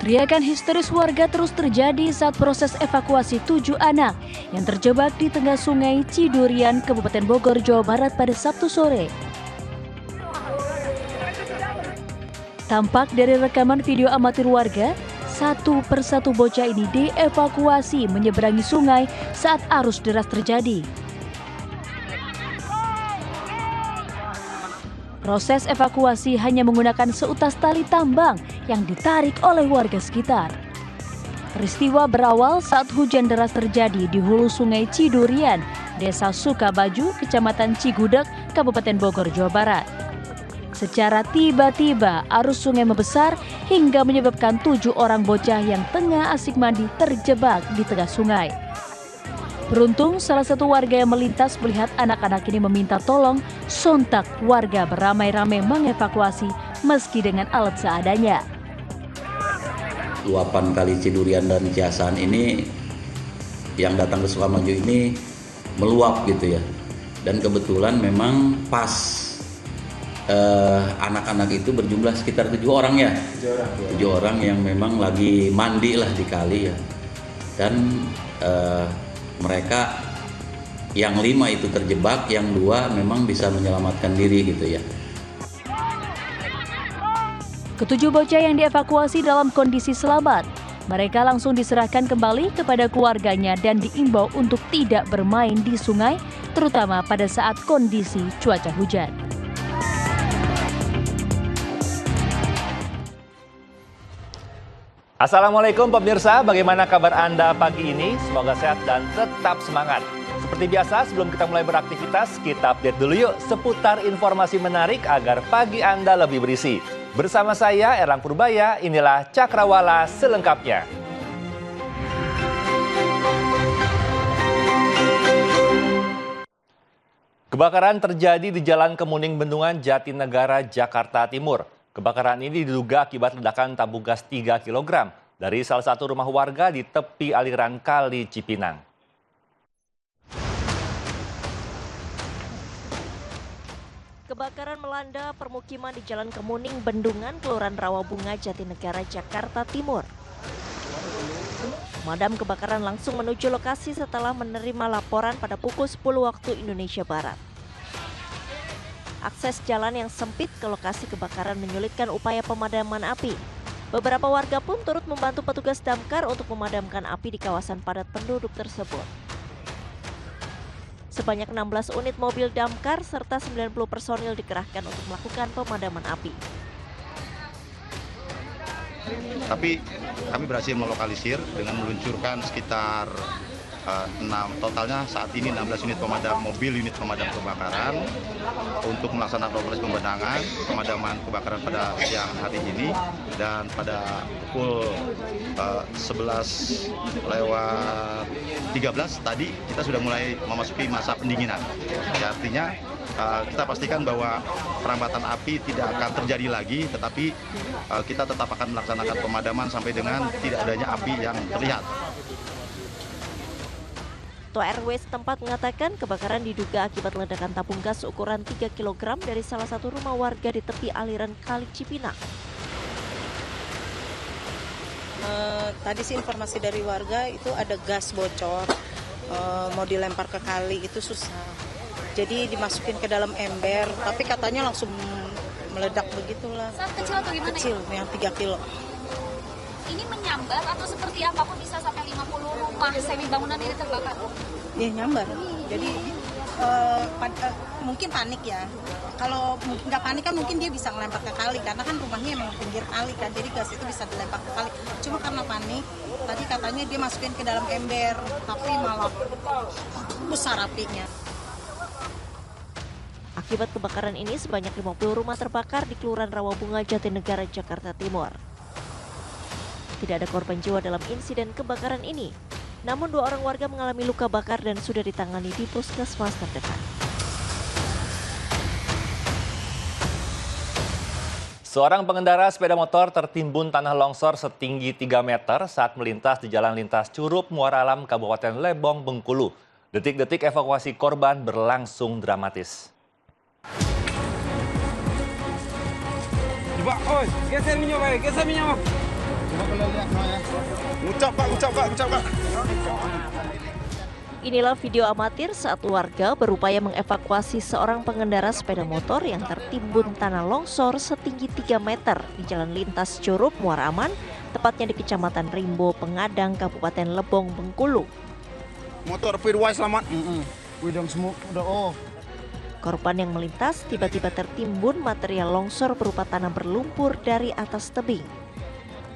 Teriakan histeris warga terus terjadi saat proses evakuasi 7 anak yang terjebak di tengah sungai Cidurian, Kabupaten Bogor, Jawa Barat pada Sabtu sore. Tampak dari rekaman video amatir warga, satu persatu bocah ini dievakuasi menyeberangi sungai saat arus deras terjadi. Proses evakuasi hanya menggunakan seutas tali tambang yang ditarik oleh warga sekitar. Peristiwa berawal saat hujan deras terjadi di hulu sungai Cidurian, Desa Sukabaju, Kecamatan Cigudeg, Kabupaten Bogor, Jawa Barat. Secara tiba-tiba arus sungai membesar hingga menyebabkan 7 orang bocah yang tengah asik mandi terjebak di tengah sungai. Beruntung salah satu warga yang melintas melihat anak-anak ini meminta tolong, sontak warga beramai-ramai mengevakuasi meski dengan alat seadanya. Luapan Kali Cidurian dan Ciasan ini yang datang ke Sukamaju ini meluap gitu ya. Dan kebetulan memang pas anak-anak itu berjumlah sekitar 7 orang ya. 7 orang yang memang lagi mandi lah di kali ya. Dan mereka yang 5 itu terjebak, yang 2 memang bisa menyelamatkan diri gitu ya. Ketujuh bocah yang dievakuasi dalam kondisi selamat. Mereka langsung diserahkan kembali kepada keluarganya dan diimbau untuk tidak bermain di sungai, terutama pada saat kondisi cuaca hujan. Assalamualaikum pemirsa, bagaimana kabar Anda pagi ini? Semoga sehat dan tetap semangat. Seperti biasa, sebelum kita mulai beraktivitas, kita update dulu yuk seputar informasi menarik agar pagi Anda lebih berisi. Bersama saya, Erlang Purbaya, inilah Cakrawala selengkapnya. Kebakaran terjadi di Jalan Kemuning Bendungan, Jatinegara, Jakarta Timur. Kebakaran ini diduga akibat ledakan tabung gas 3 kg dari salah satu rumah warga di tepi aliran Kali Cipinang. Kebakaran melanda permukiman di Jalan Kemuning Bendungan, Kelurahan Rawabunga, Jatinegara, Jakarta Timur. Pemadam kebakaran langsung menuju lokasi setelah menerima laporan pada pukul 10 waktu Indonesia Barat. Akses jalan yang sempit ke lokasi kebakaran menyulitkan upaya pemadaman api. Beberapa warga pun turut membantu petugas damkar untuk memadamkan api di kawasan padat penduduk tersebut. Sebanyak 16 unit mobil damkar serta 90 personil dikerahkan untuk melakukan pemadaman api. Tapi kami berhasil melokalisir dengan meluncurkan sekitar totalnya saat ini 16 unit unit pemadam kebakaran untuk melaksanakan operasi pemadaman kebakaran pada siang hari ini, dan pada pukul 11:13 tadi kita sudah mulai memasuki masa pendinginan. Ya, artinya kita pastikan bahwa perambatan api tidak akan terjadi lagi, tetapi kita tetap akan melaksanakan pemadaman sampai dengan tidak adanya api yang terlihat. Ketua RW setempat mengatakan kebakaran diduga akibat ledakan tabung gas ukuran 3 kg dari salah satu rumah warga di tepi aliran Kali Cipinang. Tadi sih informasi dari warga itu ada gas bocor, mau dilempar ke kali itu susah. Jadi dimasukin ke dalam ember, tapi katanya langsung meledak begitulah. Saat kecil atau gimana? Kecil, yang 3 kilo. Ini menyambar atau seperti apa kok bisa sampai 50 rumah semi bangunan ini terbakar? Iya, nyambar. Jadi mungkin panik ya. Kalau nggak panik kan mungkin dia bisa ngelempar ke kali, karena kan rumahnya emang pinggir kali kan, jadi gas itu bisa dilempar ke kali. Cuma karena panik, tadi katanya dia masukin ke dalam ember, tapi malah besar apinya. Akibat kebakaran ini sebanyak 50 rumah terbakar di Kelurahan Rawabunga, Jatinegara, Jakarta Timur. Tidak ada korban jiwa dalam insiden kebakaran ini. Namun 2 orang warga mengalami luka bakar dan sudah ditangani di puskesmas terdekat. Seorang pengendara sepeda motor tertimbun tanah longsor setinggi 3 meter saat melintas di jalan lintas Curup Muara Alam, Kabupaten Lebong, Bengkulu. Detik-detik evakuasi korban berlangsung dramatis. Coba, geser minyak. Ngucap Pak. Inilah video amatir saat warga berupaya mengevakuasi seorang pengendara sepeda motor yang tertimbun tanah longsor setinggi 3 meter di Jalan Lintas Curup, Muara Aman, tepatnya di Kecamatan Rimbo, Pengadang, Kabupaten Lebong, Bengkulu. Motor Firwai selamat. Korban yang melintas tiba-tiba tertimbun material longsor berupa tanah berlumpur dari atas tebing.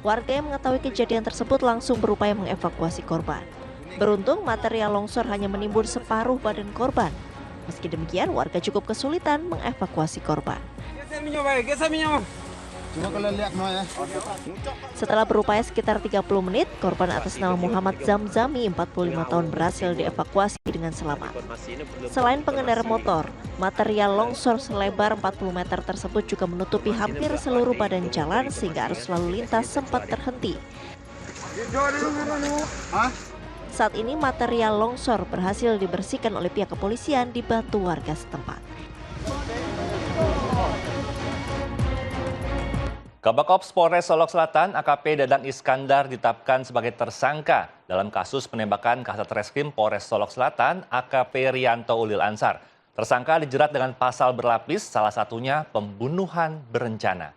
Warga yang mengetahui kejadian tersebut langsung berupaya mengevakuasi korban. Beruntung material longsor hanya menimbun separuh badan korban. Meski demikian, warga cukup kesulitan mengevakuasi korban. Setelah berupaya sekitar 30 menit, korban atas nama Muhammad Zamzami, 45 tahun, berhasil dievakuasi dengan selamat. Selain pengendara motor, material longsor selebar 40 meter tersebut juga menutupi hampir seluruh badan jalan sehingga arus lalu lintas sempat terhenti. Saat ini material longsor berhasil dibersihkan oleh pihak kepolisian dibantu warga setempat. Kabak Ops Polres Solok Selatan AKP Dadang Iskandar ditetapkan sebagai tersangka dalam kasus penembakan Kasat Reskrim Polres Solok Selatan AKP Rianto Ulil Ansar. Tersangka dijerat dengan pasal berlapis, salah satunya pembunuhan berencana.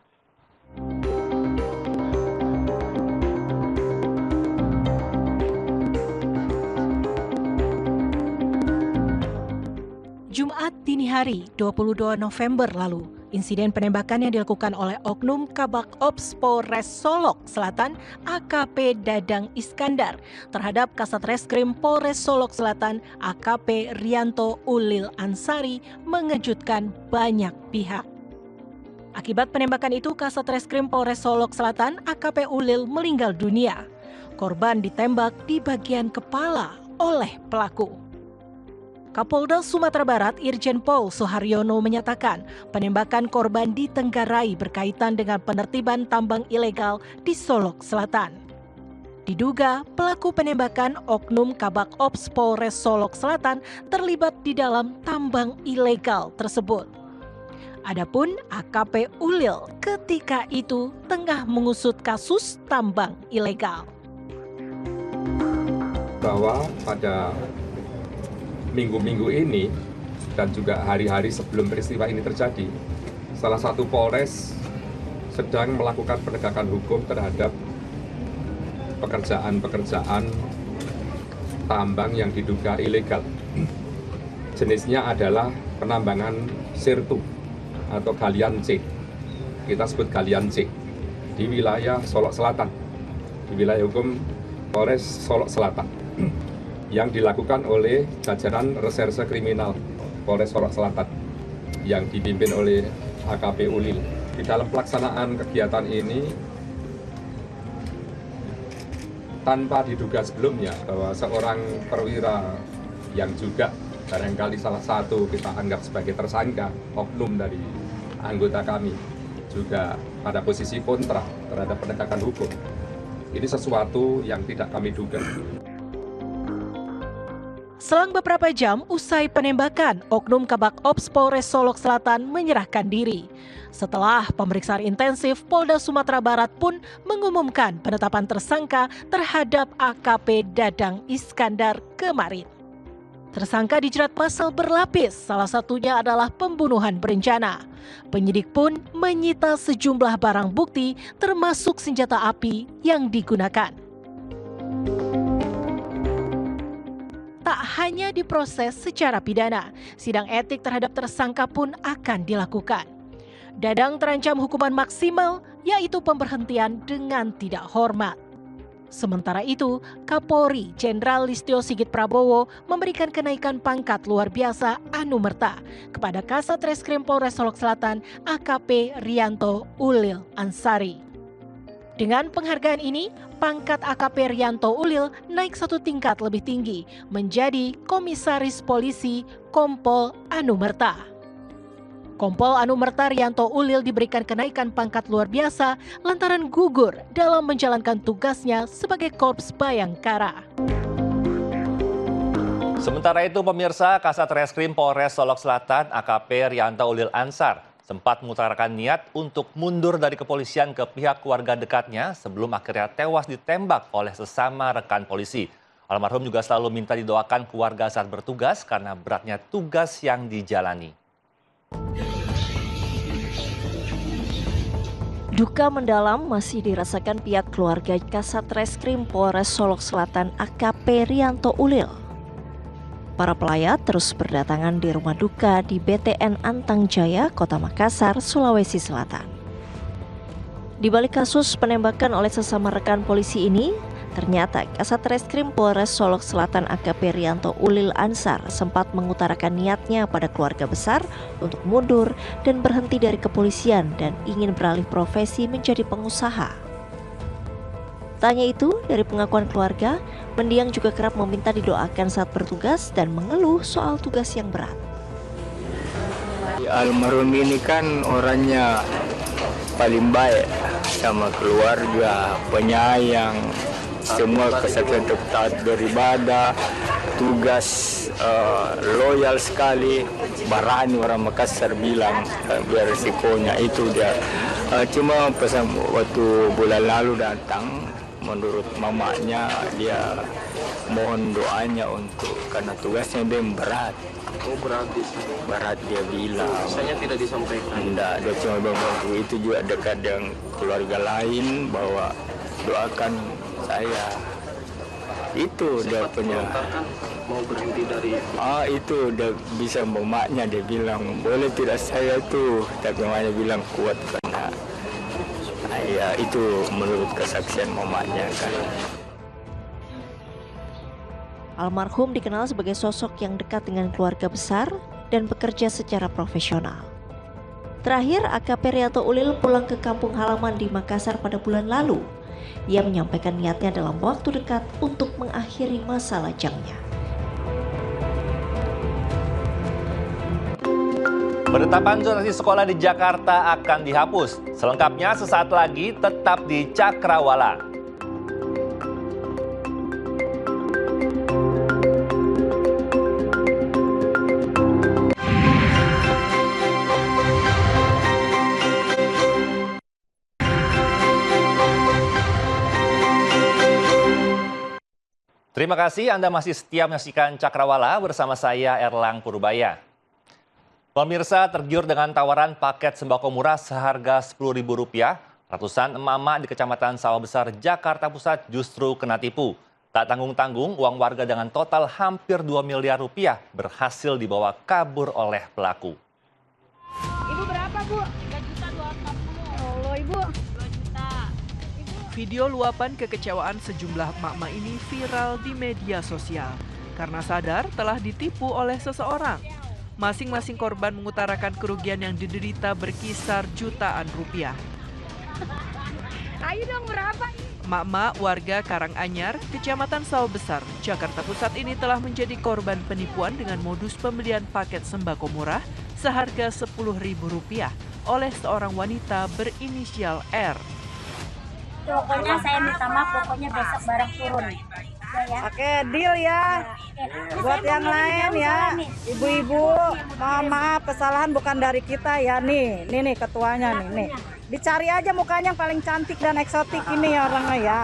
Jumat dini hari 22 November lalu, insiden penembakan yang dilakukan oleh Oknum Kabak Ops Polres Solok Selatan AKP Dadang Iskandar terhadap Kasat Reskrim Polres Solok Selatan AKP Rianto Ulil Ansari mengejutkan banyak pihak. Akibat penembakan itu, Kasat Reskrim Polres Solok Selatan AKP Ulil meninggal dunia. Korban ditembak di bagian kepala oleh pelaku. Kapolda Sumatera Barat Irjen Pol Suharyono menyatakan penembakan korban ditenggarai berkaitan dengan penertiban tambang ilegal di Solok Selatan. Diduga pelaku penembakan Oknum Kabak Ops Polres Solok Selatan terlibat di dalam tambang ilegal tersebut. Adapun AKP Ulil ketika itu tengah mengusut kasus tambang ilegal. Bahwa pada minggu-minggu ini dan juga hari-hari sebelum peristiwa ini terjadi, salah satu Polres sedang melakukan penegakan hukum terhadap pekerjaan-pekerjaan tambang yang diduga ilegal. Jenisnya adalah penambangan sirtu atau galian C. Kita sebut galian C di wilayah Solok Selatan, di wilayah hukum Polres Solok Selatan, yang dilakukan oleh jajaran Reserse Kriminal Polres Solok Selatan yang dipimpin oleh AKP Ulil. Di dalam pelaksanaan kegiatan ini, tanpa diduga sebelumnya bahwa seorang perwira yang juga barangkali salah satu kita anggap sebagai tersangka, oknum dari anggota kami, juga pada posisi kontra terhadap penegakan hukum. Ini sesuatu yang tidak kami duga. Selang beberapa jam usai penembakan, Oknum Kabak Ops Polres Solok Selatan menyerahkan diri. Setelah pemeriksaan intensif, Polda Sumatera Barat pun mengumumkan penetapan tersangka terhadap AKP Dadang Iskandar kemarin. Tersangka dijerat pasal berlapis, salah satunya adalah pembunuhan berencana. Penyidik pun menyita sejumlah barang bukti termasuk senjata api yang digunakan. Tak hanya diproses secara pidana, sidang etik terhadap tersangka pun akan dilakukan. Dadang terancam hukuman maksimal, yaitu pemberhentian dengan tidak hormat. Sementara itu, Kapolri Jenderal Listio Sigit Prabowo memberikan kenaikan pangkat luar biasa anumerta kepada Kasat Reskrim Polres Solok Selatan AKP Rianto Ulil Ansari. Dengan penghargaan ini, pangkat AKP Rianto Ulil naik satu tingkat lebih tinggi menjadi Komisaris Polisi Kompol Anumerta. Kompol Anumerta Rianto Ulil diberikan kenaikan pangkat luar biasa lantaran gugur dalam menjalankan tugasnya sebagai Korps Bayangkara. Sementara itu pemirsa, Kasat Reskrim Polres Solok Selatan AKP Rianto Ulil Ansar sempat mengutarakan niat untuk mundur dari kepolisian ke pihak keluarga dekatnya sebelum akhirnya tewas ditembak oleh sesama rekan polisi. Almarhum juga selalu minta didoakan keluarga saat bertugas karena beratnya tugas yang dijalani. Duka mendalam masih dirasakan pihak keluarga Kasat Reskrim Polres Solok Selatan AKP Rianto Ulil. Para pelayat terus berdatangan di rumah duka di BTN Antang Jaya, Kota Makassar, Sulawesi Selatan. Di balik kasus penembakan oleh sesama rekan polisi ini, ternyata Kasat Reskrim Polres Solok Selatan AKP Rianto Ulil Ansar sempat mengutarakan niatnya pada keluarga besar untuk mundur dan berhenti dari kepolisian dan ingin beralih profesi menjadi pengusaha. Tak hanya itu, dari pengakuan keluarga, mendiang juga kerap meminta didoakan saat bertugas dan mengeluh soal tugas yang berat. Almarhum ini kan orangnya paling baik sama keluarga, penyayang, semua kesatuan taat beribadah, tugas loyal sekali, berani orang Makassar bilang, biar resikonya itu dia. Cuma pesan waktu bulan lalu datang, menurut mamanya dia mohon doanya untuk karena tugasnya dia berat. Oh berarti berat dia bilang. Saya tidak disampaikan. Enggak, dia cuma bilang itu juga dekat dengan keluarga lain bahwa doakan saya. Itu dia punya. Mau berhenti dari. Itu dia bisa mamanya dia bilang boleh tidak saya tuh, tapi mamanya bilang kuat karena. Ya itu menurut kesaksian mamanya kan. Almarhum dikenal sebagai sosok yang dekat dengan keluarga besar dan bekerja secara profesional. Terakhir, AKP Rianto Ulil pulang ke kampung halaman di Makassar pada bulan lalu. Ia menyampaikan niatnya dalam waktu dekat untuk mengakhiri masa lajangnya. Penetapan zonasi sekolah di Jakarta akan dihapus. Selengkapnya sesaat lagi, tetap di Cakrawala. Terima kasih Anda masih setia menyaksikan Cakrawala bersama saya Erlang Purbaya. Pemirsa, tergiur dengan tawaran paket sembako murah seharga Rp10.000, ratusan emak-emak di Kecamatan Sawah Besar, Jakarta Pusat justru kena tipu. Tak tanggung-tanggung, uang warga dengan total hampir Rp2 miliar berhasil dibawa kabur oleh pelaku. Ibu berapa, Bu? 3.240.000. Allah, Ibu. 2 juta. Video luapan kekecewaan sejumlah emak-emak ini viral di media sosial karena sadar telah ditipu oleh seseorang. Masing-masing korban mengutarakan kerugian yang diderita berkisar jutaan rupiah. Ayo dong, berapa? Emak-emak warga Karanganyar, Kecamatan Sawah Besar, Jakarta Pusat ini telah menjadi korban penipuan dengan modus pembelian paket sembako murah seharga Rp10.000 oleh seorang wanita berinisial R. Pokoknya saya minta maaf, pokoknya besok barang turun. Ya. Oke, deal ya. Buat yang lain ya, ibu-ibu, mohon maaf kesalahan bukan dari kita ya. Nih ketuanya nih. Dicari aja mukanya yang paling cantik dan eksotik ini ya orangnya ya.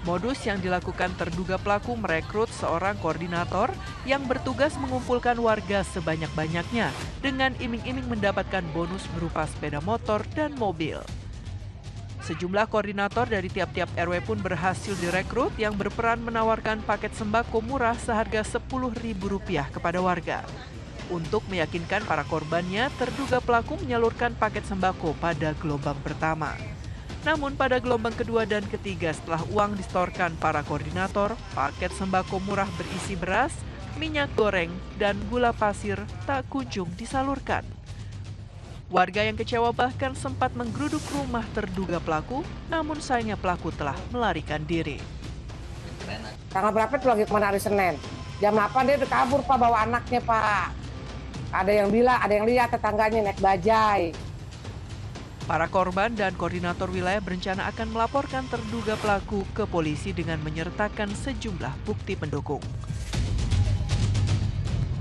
Modus yang dilakukan terduga pelaku merekrut seorang koordinator yang bertugas mengumpulkan warga sebanyak-banyaknya dengan iming-iming mendapatkan bonus berupa sepeda motor dan mobil. Sejumlah koordinator dari tiap-tiap RW pun berhasil direkrut yang berperan menawarkan paket sembako murah seharga Rp10.000 kepada warga. Untuk meyakinkan para korbannya, terduga pelaku menyalurkan paket sembako pada gelombang pertama. Namun pada gelombang kedua dan ketiga setelah uang disetorkan para koordinator, paket sembako murah berisi beras, minyak goreng, dan gula pasir tak kunjung disalurkan. Warga yang kecewa bahkan sempat menggeruduk rumah terduga pelaku, namun sayangnya pelaku telah melarikan diri. Tanggal berapa itu lagi kemana hari Senin? Jam 8 dia udah kabur Pak, bawa anaknya Pak. Ada yang bilang, ada yang lihat tetangganya naik bajai. Para korban dan koordinator wilayah berencana akan melaporkan terduga pelaku ke polisi dengan menyertakan sejumlah bukti pendukung.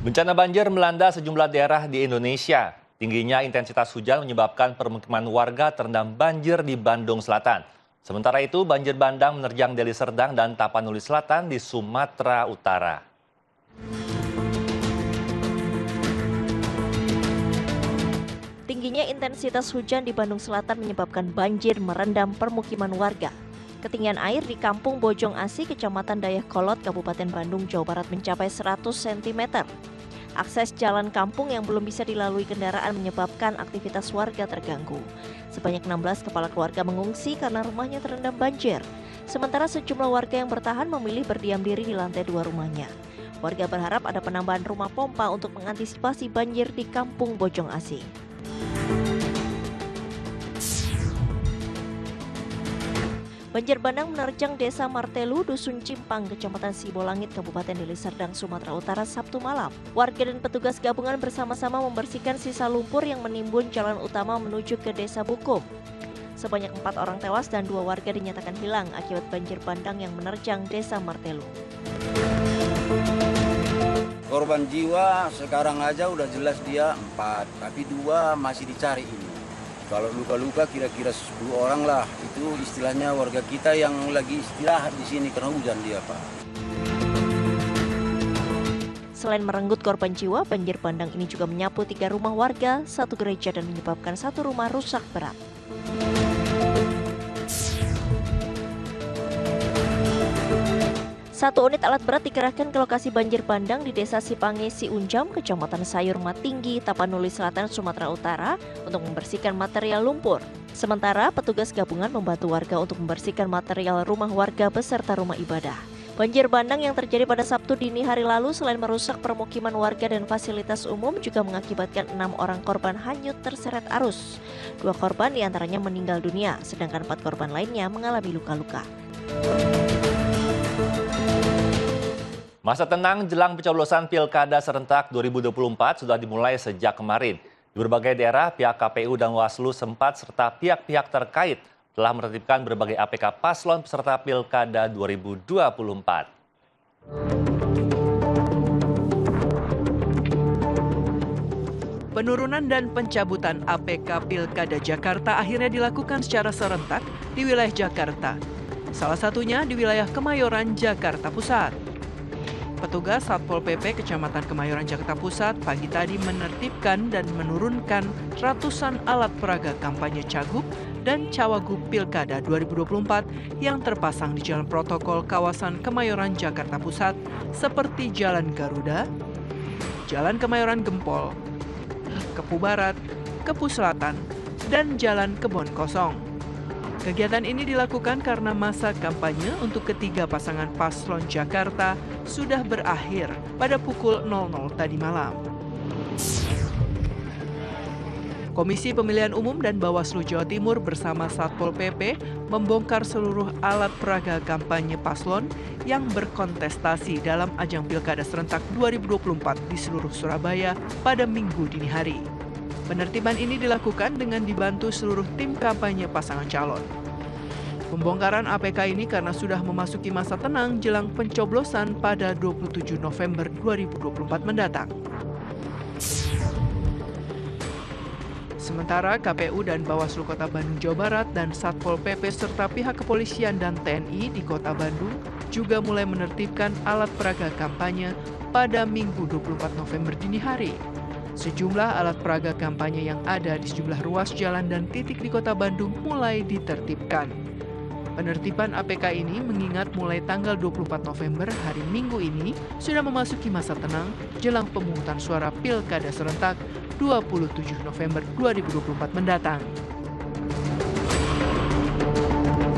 Bencana banjir melanda sejumlah daerah di Indonesia. Tingginya intensitas hujan menyebabkan permukiman warga terendam banjir di Bandung Selatan. Sementara itu, banjir bandang menerjang Deli Serdang dan Tapanuli Selatan di Sumatera Utara. Tingginya intensitas hujan di Bandung Selatan menyebabkan banjir merendam permukiman warga. Ketinggian air di Kampung Bojong Asi, Kecamatan Dayakolot, Kabupaten Bandung, Jawa Barat mencapai 100 cm. Akses jalan kampung yang belum bisa dilalui kendaraan menyebabkan aktivitas warga terganggu. Sebanyak 16 kepala keluarga mengungsi karena rumahnya terendam banjir. Sementara sejumlah warga yang bertahan memilih berdiam diri di lantai 2 rumahnya. Warga berharap ada penambahan rumah pompa untuk mengantisipasi banjir di Kampung Bojong Asi. Banjir bandang menerjang Desa Martelu, Dusun Cimpang, Kecamatan Sibolangit, Kabupaten Deli Serdang, Sumatera Utara, Sabtu malam. Warga dan petugas gabungan bersama-sama membersihkan sisa lumpur yang menimbun jalan utama menuju ke Desa Bukum. Sebanyak 4 orang tewas dan 2 warga dinyatakan hilang akibat banjir bandang yang menerjang Desa Martelu. Korban jiwa sekarang aja udah jelas dia 4, tapi 2 masih dicari ini. Kalau luka-luka kira-kira 10 orang lah, itu istilahnya warga kita yang lagi istirahat di sini karena hujan dia, Pak. Selain merenggut korban jiwa, banjir bandang ini juga menyapu 3 rumah warga, 1 gereja dan menyebabkan 1 rumah rusak berat. Satu unit alat berat dikerahkan ke lokasi banjir bandang di Desa Sipange Siunjam, Kecamatan Sayur Matinggi, Tapanuli Selatan, Sumatera Utara untuk membersihkan material lumpur. Sementara petugas gabungan membantu warga untuk membersihkan material rumah warga beserta rumah ibadah. Banjir bandang yang terjadi pada Sabtu dini hari lalu selain merusak permukiman warga dan fasilitas umum juga mengakibatkan 6 orang korban hanyut terseret arus. 2 korban diantaranya meninggal dunia, sedangkan 4 korban lainnya mengalami luka-luka. Masa tenang jelang pencoblosan Pilkada Serentak 2024 sudah dimulai sejak kemarin. Di berbagai daerah, pihak KPU dan Bawaslu sempat serta pihak-pihak terkait telah menertibkan berbagai APK paslon peserta Pilkada 2024. Penurunan dan pencabutan APK Pilkada Jakarta akhirnya dilakukan secara serentak di wilayah Jakarta. Salah satunya di wilayah Kemayoran, Jakarta Pusat. Petugas Satpol PP Kecamatan Kemayoran, Jakarta Pusat pagi tadi menertibkan dan menurunkan ratusan alat peraga kampanye Cagup dan Cawagup Pilkada 2024 yang terpasang di jalan protokol kawasan Kemayoran, Jakarta Pusat seperti Jalan Garuda, Jalan Kemayoran Gempol, Kepu Barat, Kepu Selatan, dan Jalan Kebon Kosong. Kegiatan ini dilakukan karena masa kampanye untuk ketiga pasangan paslon Jakarta sudah berakhir pada pukul 00 tadi malam. Komisi Pemilihan Umum dan Bawaslu Jawa Timur bersama Satpol PP membongkar seluruh alat peraga kampanye paslon yang berkontestasi dalam ajang Pilkada Serentak 2024 di seluruh Surabaya pada Minggu dini hari. Penertiban ini dilakukan dengan dibantu seluruh tim kampanye pasangan calon. Pembongkaran APK ini karena sudah memasuki masa tenang jelang pencoblosan pada 27 November 2024 mendatang. Sementara KPU dan Bawaslu Kota Bandung, Jawa Barat dan Satpol PP serta pihak kepolisian dan TNI di Kota Bandung juga mulai menertibkan alat peraga kampanye pada Minggu 24 November dini hari. Sejumlah alat peraga kampanye yang ada di sejumlah ruas jalan dan titik di Kota Bandung mulai ditertibkan. Penertiban APK ini mengingat mulai tanggal 24 November hari Minggu ini sudah memasuki masa tenang jelang pemungutan suara Pilkada Serentak 27 November 2024 mendatang.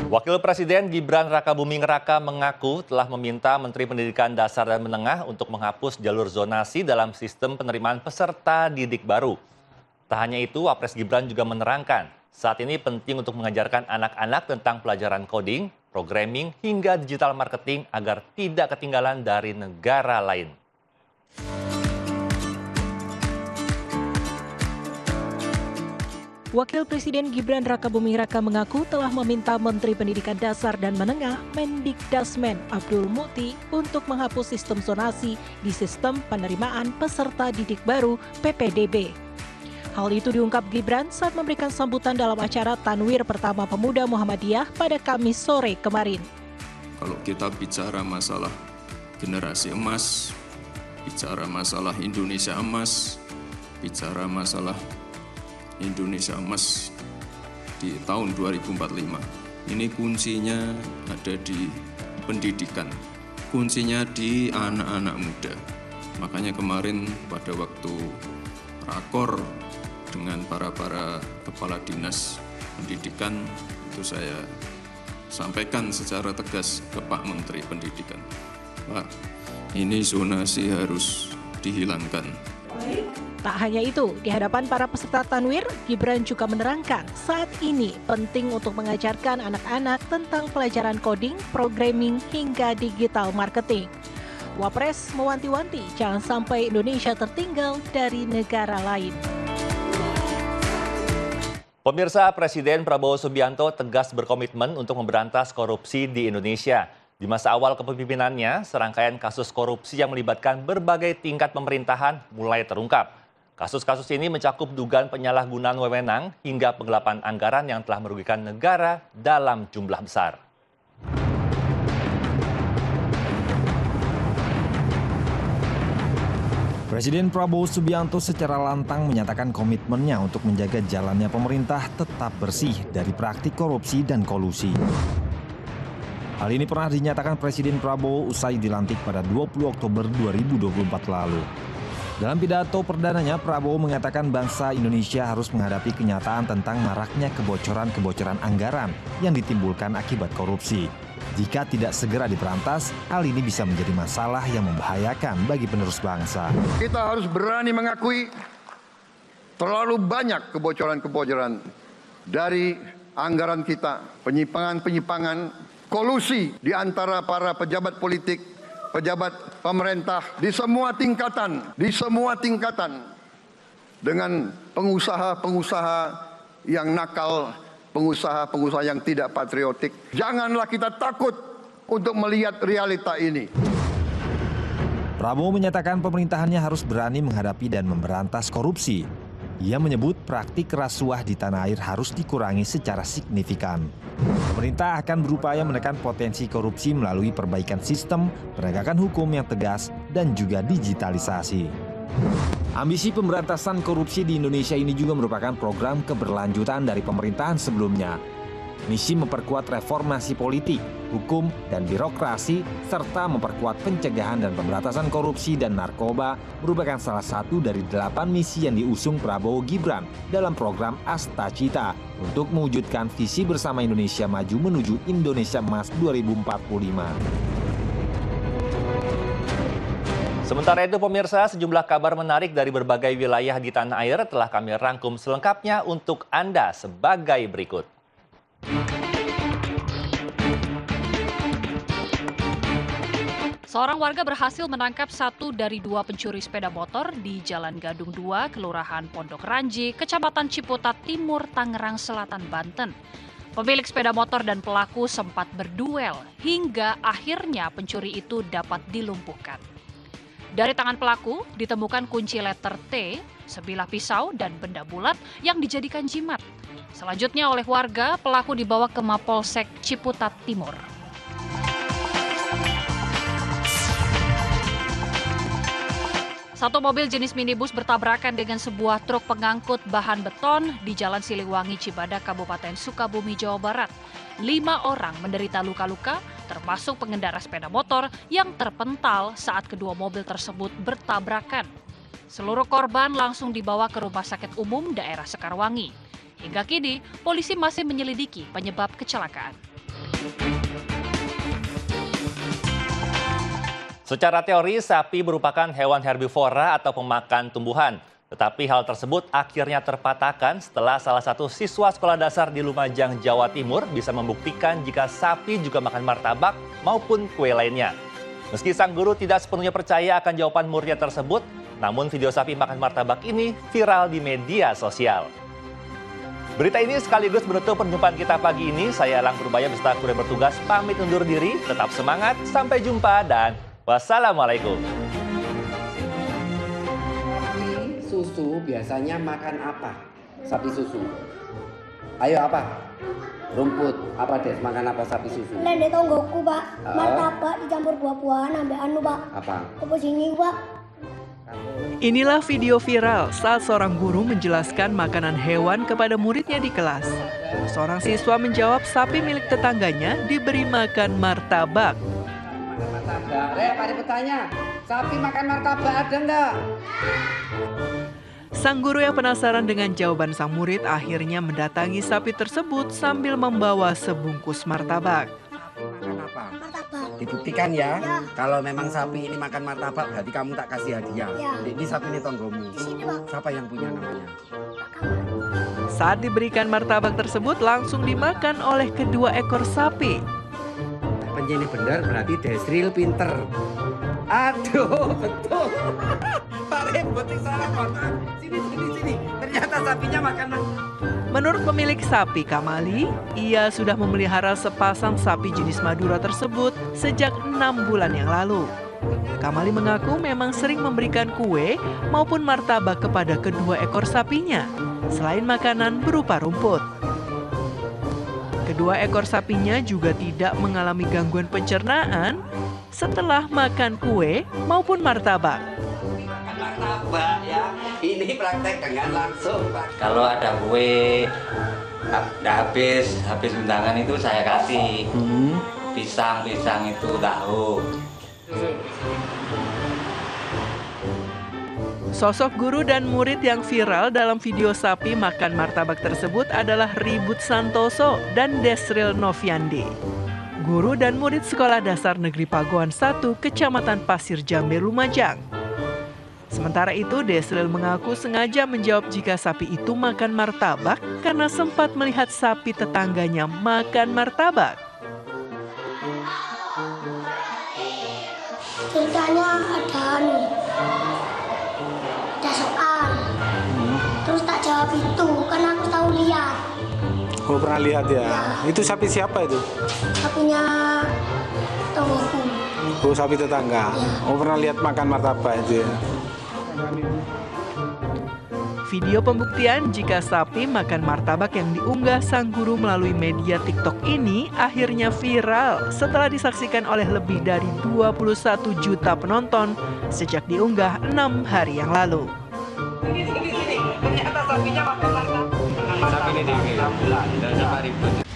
Wakil Presiden Gibran Rakabuming Raka mengaku telah meminta Menteri Pendidikan Dasar dan Menengah untuk menghapus jalur zonasi dalam sistem penerimaan peserta didik baru. Tak hanya itu, Wapres Gibran juga menerangkan saat ini penting untuk mengajarkan anak-anak tentang pelajaran coding, programming, hingga digital marketing agar tidak ketinggalan dari negara lain. Wakil Presiden Gibran Rakabuming Raka mengaku telah meminta Menteri Pendidikan Dasar dan Menengah Mendikdasmen Abdul Muti untuk menghapus sistem zonasi di sistem penerimaan peserta didik baru PPDB. Hal itu diungkap Gibran saat memberikan sambutan dalam acara Tanwir Pertama Pemuda Muhammadiyah pada Kamis sore kemarin. Kalau kita bicara masalah generasi emas, bicara masalah Indonesia emas, bicara masalah Indonesia emas di tahun 2045. Ini kuncinya ada di pendidikan, kuncinya di anak-anak muda. Makanya kemarin pada waktu rakor dengan para kepala dinas pendidikan itu saya sampaikan secara tegas ke Pak Menteri Pendidikan, Pak, ini zonasi harus dihilangkan. Tak hanya itu, di hadapan para peserta Tanwir, Gibran juga menerangkan saat ini penting untuk mengajarkan anak-anak tentang pelajaran coding, programming, hingga digital marketing. Wapres mewanti-wanti jangan sampai Indonesia tertinggal dari negara lain. Pemirsa, Presiden Prabowo Subianto tegas berkomitmen untuk memberantas korupsi di Indonesia. Di masa awal kepemimpinannya, serangkaian kasus korupsi yang melibatkan berbagai tingkat pemerintahan mulai terungkap. Kasus-kasus ini mencakup dugaan penyalahgunaan wewenang hingga penggelapan anggaran yang telah merugikan negara dalam jumlah besar. Presiden Prabowo Subianto secara lantang menyatakan komitmennya untuk menjaga jalannya pemerintah tetap bersih dari praktik korupsi dan kolusi. Hal ini pernah dinyatakan Presiden Prabowo usai dilantik pada 20 Oktober 2024 lalu. Dalam pidato perdananya, Prabowo mengatakan bangsa Indonesia harus menghadapi kenyataan tentang maraknya kebocoran-kebocoran anggaran yang ditimbulkan akibat korupsi. Jika tidak segera diberantas, hal ini bisa menjadi masalah yang membahayakan bagi penerus bangsa. Kita harus berani mengakui terlalu banyak kebocoran-kebocoran dari anggaran kita, penyimpangan-penyimpangan, kolusi di antara para pejabat politik, pejabat pemerintah di semua tingkatan dengan pengusaha-pengusaha yang nakal, pengusaha-pengusaha yang tidak patriotik. Janganlah kita takut untuk melihat realita ini. Prabowo menyatakan pemerintahannya harus berani menghadapi dan memberantas korupsi. Ia menyebut praktik rasuah di tanah air harus dikurangi secara signifikan. Pemerintah akan berupaya menekan potensi korupsi melalui perbaikan sistem, penegakan hukum yang tegas, dan juga digitalisasi. Ambisi pemberantasan korupsi di Indonesia ini juga merupakan program keberlanjutan dari pemerintahan sebelumnya. Misi memperkuat reformasi politik, hukum, dan birokrasi, serta memperkuat pencegahan dan pemberantasan korupsi dan narkoba merupakan salah satu dari 8 misi yang diusung Prabowo Gibran dalam program Astacita untuk mewujudkan visi bersama Indonesia maju menuju Indonesia Emas 2045. Sementara itu pemirsa, sejumlah kabar menarik dari berbagai wilayah di tanah air telah kami rangkum selengkapnya untuk Anda sebagai berikut. Seorang warga berhasil menangkap 1 dari 2 pencuri sepeda motor di Jalan Gadung 2, Kelurahan Pondok Ranji, Kecamatan Ciputat Timur, Tangerang Selatan, Banten. Pemilik sepeda motor dan pelaku sempat berduel hingga akhirnya pencuri itu dapat dilumpuhkan. Dari tangan pelaku ditemukan kunci letter T, sebilah pisau, dan benda bulat yang dijadikan jimat. Selanjutnya oleh warga, pelaku dibawa ke Mapolsek Ciputat Timur. Satu mobil jenis minibus bertabrakan dengan sebuah truk pengangkut bahan beton di Jalan Siliwangi, Cibadak, Kabupaten Sukabumi, Jawa Barat. 5 orang menderita luka-luka, termasuk pengendara sepeda motor yang terpental saat kedua mobil tersebut bertabrakan. Seluruh korban langsung dibawa ke Rumah Sakit Umum Daerah Sekarwangi. Hingga kini, polisi masih menyelidiki penyebab kecelakaan. Secara teori, sapi merupakan hewan herbivora atau pemakan tumbuhan. Tetapi hal tersebut akhirnya terpatahkan setelah salah satu siswa sekolah dasar di Lumajang, Jawa Timur bisa membuktikan jika sapi juga makan martabak maupun kue lainnya. Meski sang guru tidak sepenuhnya percaya akan jawaban muridnya tersebut, namun video sapi makan martabak ini viral di media sosial. Berita ini sekaligus menutup perjumpaan kita pagi ini. Saya Elang Purbaya beserta kru yang bertugas pamit undur diri. Tetap semangat, sampai jumpa dan wassalamualaikum. Susu biasanya makan apa? Sapi susu. Ayo apa? Rumput. Apa Des? Makan apa sapi susu? Nenek tonggoku Pak, martabak dicampur buah-buahan ambil anu Pak. Apa? Apa sini Pak? Inilah video viral saat seorang guru menjelaskan makanan hewan kepada muridnya di kelas. Seorang siswa menjawab sapi milik tetangganya diberi makan martabak. Pada bertanya, sapi makan martabak ada enggak? Sang guru yang penasaran dengan jawaban sang murid akhirnya mendatangi sapi tersebut sambil membawa sebungkus martabak. Dibuktikan ya, kalau memang sapi ini makan martabak berarti kamu tak kasih hadiah. Ini sapi ini tonggomu. Siapa yang punya namanya? Saat diberikan martabak tersebut langsung dimakan oleh kedua ekor sapi. Penjini benar berarti Desril pinter. Aduh, betul. Pak Rembut salah kotak. Sini. Ternyata sapinya makan. Menurut pemilik sapi Kamali, ia sudah memelihara sepasang sapi jenis Madura tersebut sejak 6 bulan yang lalu. Kamali mengaku memang sering memberikan kue maupun martabak kepada kedua ekor sapinya, selain makanan berupa rumput. Kedua ekor sapinya juga tidak mengalami gangguan pencernaan setelah makan kue maupun martabak. Martabak ya, ini praktek dengan langsung. Kalau ada kue habis undangan itu saya kasih pisang itu tahu. Sosok guru dan murid yang viral dalam video sapi makan martabak tersebut adalah Ribut Santoso dan Desril Noviandi. Guru dan murid Sekolah Dasar Negeri Pagoan 1, Kecamatan Pasir Jambe, Lumajang. Sementara itu, Desril mengaku sengaja menjawab jika sapi itu makan martabak karena sempat melihat sapi tetangganya makan martabak. Ceritanya ada soal, terus tak jawab itu karena aku tahu lihat. Oh, pernah lihat ya? Itu sapi siapa itu? Sapinya tonggoku. Oh, sapi tetangga. Oh, pernah lihat makan martabak itu ya? Video pembuktian jika sapi makan martabak yang diunggah sang guru melalui media TikTok ini akhirnya viral setelah disaksikan oleh lebih dari 21 juta penonton sejak diunggah 6 hari yang lalu. Sini. Ternyata sapinya makan martabak. Sapi ini 6 bulan, 5.000.